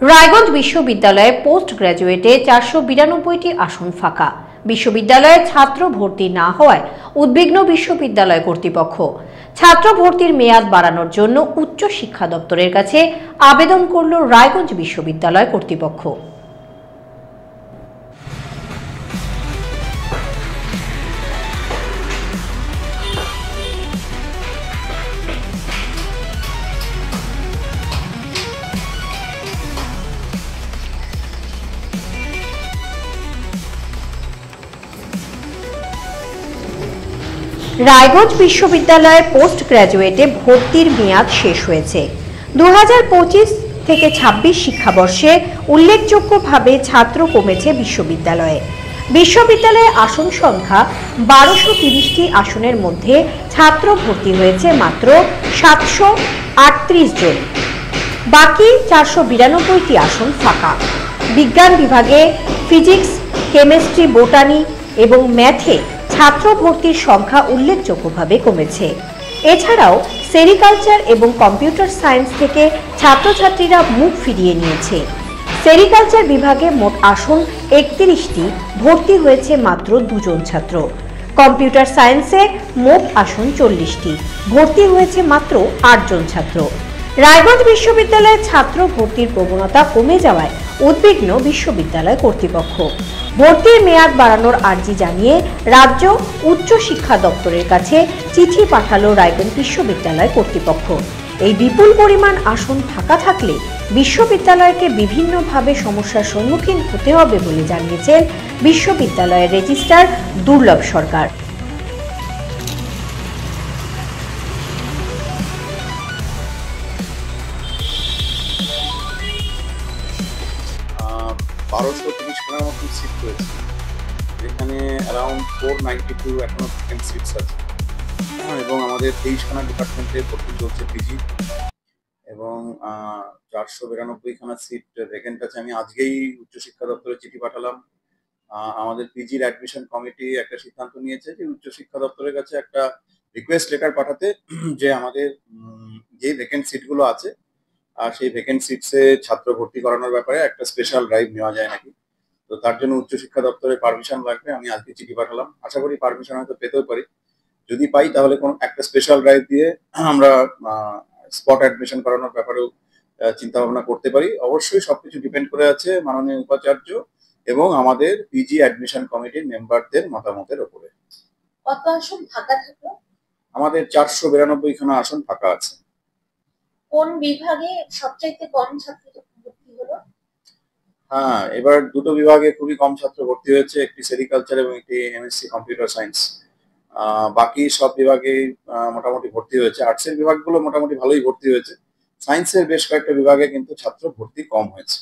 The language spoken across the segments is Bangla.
রায়গঞ্জ বিশ্ববিদ্যালয়ে পোস্ট গ্র্যাজুয়েটে 492টি আসন ফাঁকা। বিশ্ববিদ্যালয়ে ছাত্র ভর্তি না হওয়ায় উদ্বিগ্ন বিশ্ববিদ্যালয় কর্তৃপক্ষ। ছাত্র ভর্তির মেয়াদ বাড়ানোর জন্য উচ্চ শিক্ষা দপ্তরের কাছে আবেদন করল রায়গঞ্জ বিশ্ববিদ্যালয় কর্তৃপক্ষ। রায়গঞ্জ বিশ্ববিদ্যালয়ে পোস্ট গ্র্যাজুয়েটে ভর্তির মেয়াদ শেষ হয়েছে। 2025 থেকে 26 শিক্ষাবর্ষে উল্লেখযোগ্যভাবে ছাত্র কমেছে বিশ্ববিদ্যালয়ে। বিশ্ববিদ্যালয়ে আসন সংখ্যা 1230টি আসনের মধ্যে ছাত্র ভর্তি হয়েছে মাত্র 738 জন। বাকি 492টি আসন ফাঁকা। বিজ্ঞান বিভাগে ফিজিক্স, কেমিস্ট্রি, বোটানি এবং ম্যাথে ছাত্র ভর্তির সংখ্যা উল্লেখযোগ্যভাবে কমেছে। এছাড়াও সেরিকালচার এবং কম্পিউটার সায়েন্স থেকে ছাত্রছাত্রীরা মুখ ফিরিয়ে নিয়েছে। সেরিকালচার বিভাগে মোট আসন 31টি, ভর্তি হয়েছে মাত্র 2 জন ছাত্র। কম্পিউটার সায়েন্সে মোট আসন 40টি, ভর্তি হয়েছে মাত্র 8 জন ছাত্র। রায়গঞ্জ বিশ্ববিদ্যালয়ে ছাত্র ভর্তির প্রবণতা কমে যাওয়ায় উদ্বিগ্ন বিশ্ববিদ্যালয় কর্তৃপক্ষ। ভর্তির মেয়াদ বাড়ানোর আর্জি জানিয়ে রাজ্য উচ্চ শিক্ষা দপ্তরের কাছে চিঠি পাঠালো রায়গঞ্জ বিশ্ববিদ্যালয় কর্তৃপক্ষ। এই বিপুল পরিমাণ আসন ফাঁকা থাকলে বিশ্ববিদ্যালয়কে বিভিন্নভাবে সমস্যার সম্মুখীন হতে হবে বলে জানিয়েছেন বিশ্ববিদ্যালয়ের রেজিস্ট্রার দুর্লভ সরকার। 1230 খানার মতো সিট রয়েছে, যেখানে অ্যারাউন্ড 492 এখনো ভ্যাকেন্ট সিটস আছে এবং আমাদের 23 খানা ডিপার্টমেন্টে ভর্তি চলছে পিজি এবং 492 খানা সিট ভ্যাকেন্ট আছে। আমি আজকেই উচ্চশিক্ষা দপ্তরে চিঠি পাঠালাম। আমাদের পিজির অ্যাডমিশন কমিটি একটা সিদ্ধান্ত নিয়েছে যে উচ্চশিক্ষা দপ্তরের কাছে একটা রিকোয়েস্ট লেটার পাঠাতে, যে আমাদের যে ভ্যাকেন্ট সিটগুলো আছে আর সেই ভ্যাকেন্ট সিটসে ছাত্র ভর্তি করানোর ব্যাপারে একটা স্পেশাল ড্রাইভ নেওয়া যায় নাকি। তো তার জন্য উচ্চশিক্ষা দপ্তরের পারমিশন লাগবে। আমি আজকে চিঠি পাঠালাম, আশা করি পারমিশন হয়তো পেতেও পারি। যদি পাই তাহলে কোনো একটা স্পেশাল ড্রাইভ দিয়ে আমরা স্পট অ্যাডমিশন করানোর ব্যাপারেও চিন্তা ভাবনা করতে পারি। অবশ্যই সবকিছু ডিপেন্ড করে আছে মাননীয় উপাচার্য এবং আমাদের পিজি অ্যাডমিশন কমিটির মেম্বারদের মতামতের উপরে। কত আসন ফাঁকা থাকলো? আমাদের 492 খানা আসন ফাঁকা আছে। কোন বিভাগে সবচাইতে কম ছাত্র ভর্তি হলো? হ্যাঁ, এবার দুটো বিভাগে খুবই কম ছাত্র ভর্তি হয়েছে, একটি সেরিকালচার এবং একটি এমএসসি কম্পিউটার সায়েন্স। বাকি সব বিভাগে মোটামুটি ভর্তি হয়েছে। আর্টসের বিভাগগুলো মোটামুটি ভালোই ভর্তি হয়েছে। সায়েন্সের বেশ কয়েকটা বিভাগে কিন্তু ছাত্র ভর্তি কম হয়েছে।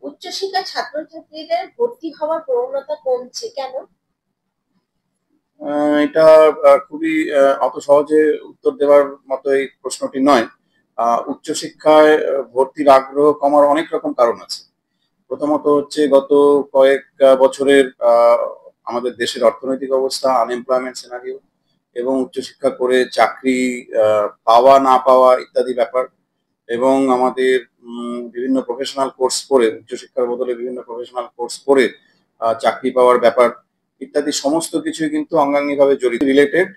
উচ্চশিক্ষা ছাত্রছাত্রীদের ভর্তি হওয়ার প্রবণতা কমছে কেন? এটা খুবই অত সহজে উত্তর দেওয়ার মতো এই প্রশ্নটি নয়। উচ্চশিক্ষায় ভর্তির আগ্রহ কমার অনেক রকম কারণ আছে। প্রথমত হচ্ছে গত কয়েক বছরের আমাদের দেশের অর্থনৈতিক অবস্থা, আনএমপ্লয়মেন্ট সিনারিও এবং উচ্চশিক্ষা করে চাকরি পাওয়া না পাওয়া ইত্যাদি ব্যাপার, এবং আমাদের বিভিন্ন প্রফেশনাল কোর্স করে উচ্চশিক্ষার বদলে বিভিন্ন প্রফেশনাল কোর্স করে চাকরি পাওয়ার ব্যাপার ইত্যাদি সমস্ত কিছুই কিন্তু অঙ্গাঙ্গিভাবে জড়িত, রিলেটেড।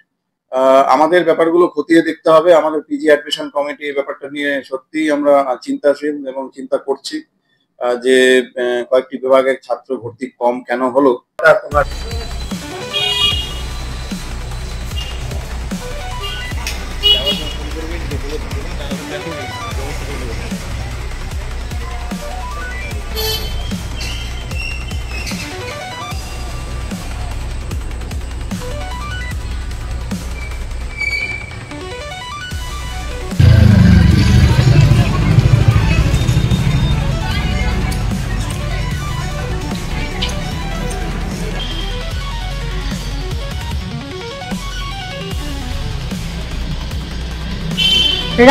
আমাদের ব্যাপারগুলো খতিয়ে দেখতে হবে। আমাদের পিজি অ্যাডমিশন কমিটি এই ব্যাপারটা নিয়ে সত্যিই আমরা চিন্তাশীল এবং চিন্তা করছি যে কয়েকটি বিভাগের ছাত্র ভর্তি কম কেন হলো।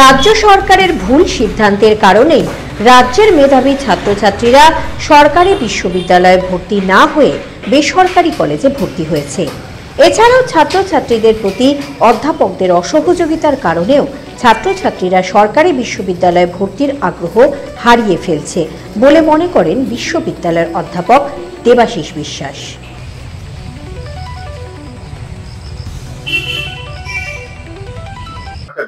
রাজ্য সরকারের ভুল সিদ্ধান্তের কারণে রাজ্যের মেধাবী ছাত্রছাত্রীরা সরকারি বিশ্ববিদ্যালয়ে ভর্তি না হয়ে বেসরকারি কলেজে ভর্তি হয়েছে। এছাড়াও ছাত্রছাত্রীদের প্রতি অধ্যাপকদের অসহযোগিতার কারণেও ছাত্রছাত্রীরা সরকারি বিশ্ববিদ্যালয়ে ভর্তির আগ্রহ হারিয়ে ফেলছে বলে মনে করেন বিশ্ববিদ্যালয়ের অধ্যাপক দেবাশিস বিশ্বাস।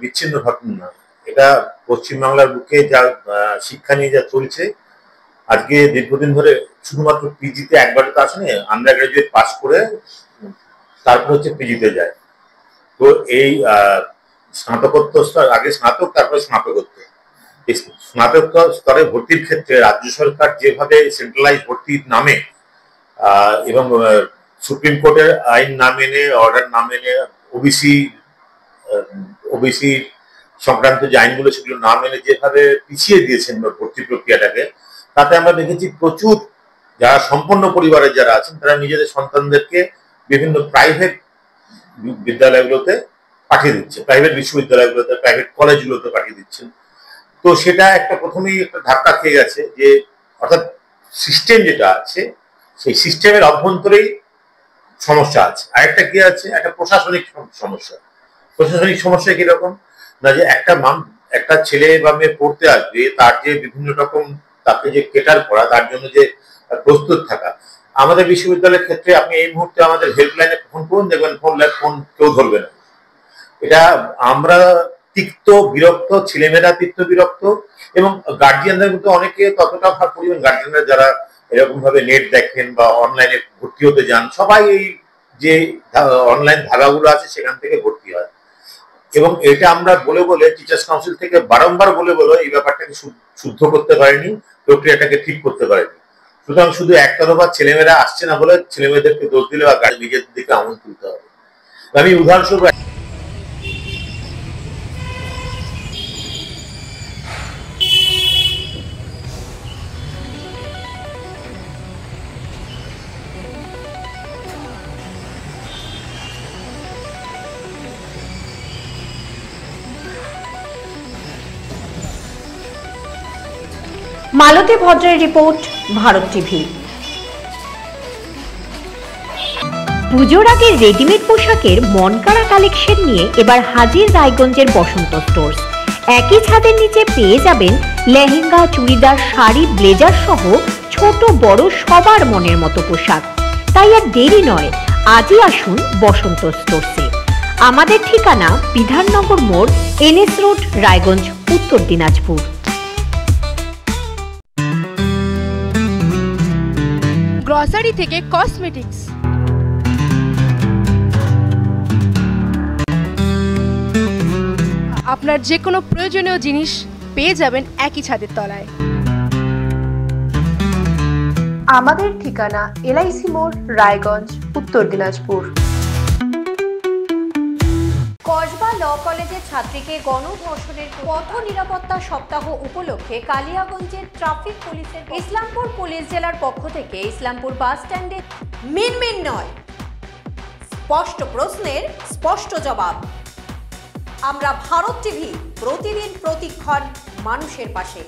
বিচ্ছিন্ন ঘটনা, এটা পশ্চিমবাংলার বুকে যা শিক্ষা নিয়ে যা চলছে, আজকে দীর্ঘদিন ধরে শুধুমাত্র পিজিতে একবারে তো আসেনি, আন্ডার গ্রাজুয়েট পাস করে তারপর হচ্ছে পিজিতে যায়। তো এই স্নাতকোত্তর স্তর, আগে স্নাতক তারপরে স্নাতকোত্তর, এই স্নাতক স্তরে ভর্তির ক্ষেত্রে রাজ্য সরকার যেভাবে সেন্ট্রালাইজ ভর্তির নামে এবং সুপ্রিম কোর্টের আইন না মেনে, অর্ডার না মেনে, ওবিসি সংক্রান্ত যে আইনগুলো সেগুলো না মেনে যেভাবে পিছিয়ে দিয়েছেন ভর্তি প্রক্রিয়াটাকে, তাতে আমরা দেখেছি প্রচুর যারা সম্পন্ন পরিবারের যারা আছেন তারা নিজেদের সন্তানদেরকে বিভিন্ন প্রাইভেট বিদ্যালয়গুলোতে পাঠিয়ে দিচ্ছে, প্রাইভেট বিশ্ববিদ্যালয়গুলোতে, প্রাইভেট কলেজগুলোতে পাঠিয়ে দিচ্ছেন। তো সেটা একটা প্রথমেই একটা ধাক্কা খেয়ে গেছে যে অর্থাৎ সিস্টেম যেটা আছে সেই সিস্টেমের অভ্যন্তরেই সমস্যা আছে। আরেকটা কি আছে, একটা প্রশাসনিক সমস্যা। প্রশাসনিক সমস্যা কিরকম না, যে একটা ছেলে বা মেয়ে পড়তে আসবে, তার যে বিভিন্ন রকম তাকে যে কেটার করা, তার জন্য যে প্রস্তুত থাকা। আমাদের বিশ্ববিদ্যালয়ের ক্ষেত্রে আপনি এই মুহূর্তে আমাদের হেল্পলাইনে ফোন করুন, দেখবেন ফোন কেউ ধরবে না। এটা আমরা তিক্ত বিরক্ত, ছেলেমেয়েরা তিক্ত বিরক্ত, এবং গার্জিয়ানদের মধ্যে অনেকে ততটা পরিমাণ গার্জিয়ানরা যারা এরকম ভাবে নেট দেখেন বা অনলাইনে ভর্তি হতে যান, সবাই এই যে অনলাইন ধারাগুলো আছে সেখান থেকে ভর্তি হয়। এবং এটা আমরা বলে টিচার্স কাউন্সিল থেকে বারংবার বলে এই ব্যাপারটাকে শুদ্ধ করতে পারেনি, প্রক্রিয়াটাকে ঠিক করতে পারেনি। সুতরাং শুধু একতরফা ছেলেমেয়েরা আসছে না বলে ছেলেমেয়েদেরকে দোষ দিলে বা নিজের দিকে আমল তুলতে হবে। আমি উদাহরণস্বরূপ মালতী ভদ্রের রিপোর্ট, ভারত টিভি। পুজোর আগে রেডিমেড পোশাকের মনকাড়া কালেকশন নিয়ে এবার হাজির রায়গঞ্জের বসন্ত স্টোর্স। একই ছাদের নিচে পেয়ে যাবেন লেহেঙ্গা, চুড়িদার, শাড়ি, ব্লেজার সহ ছোট বড় সবার মনের মতো পোশাক। তাই আর দেরি নয়, আজই আসুন বসন্ত স্টোর্সে। আমাদের ঠিকানা বিধাননগর মোড়, NS রোড, রায়গঞ্জ, উত্তর দিনাজপুর। গ্রসারি থেকে কসমেটিক্স, আপনার যে কোনো প্রয়োজনীয় জিনিস পেয়ে যাবেন একই ছাদের তলায়। আমাদের ঠিকানা LIC মোড়, রায়গঞ্জ, উত্তর দিনাজপুর। কসবা ল কলেজের ছাত্রীকে গণধর্ষণের পথ নিরাপত্তা সপ্তাহ উপলক্ষে কালিয়াগঞ্জের ট্রাফিক পুলিশের ইসলামপুর পুলিশ জেলার পক্ষ থেকে ইসলামপুর বাস স্ট্যান্ডে মিনমিন নয়, স্পষ্ট প্রশ্নের স্পষ্ট জবাব। আমরা ভারত টিভি, প্রতিদিন প্রতিক্ষণ মানুষের পাশে।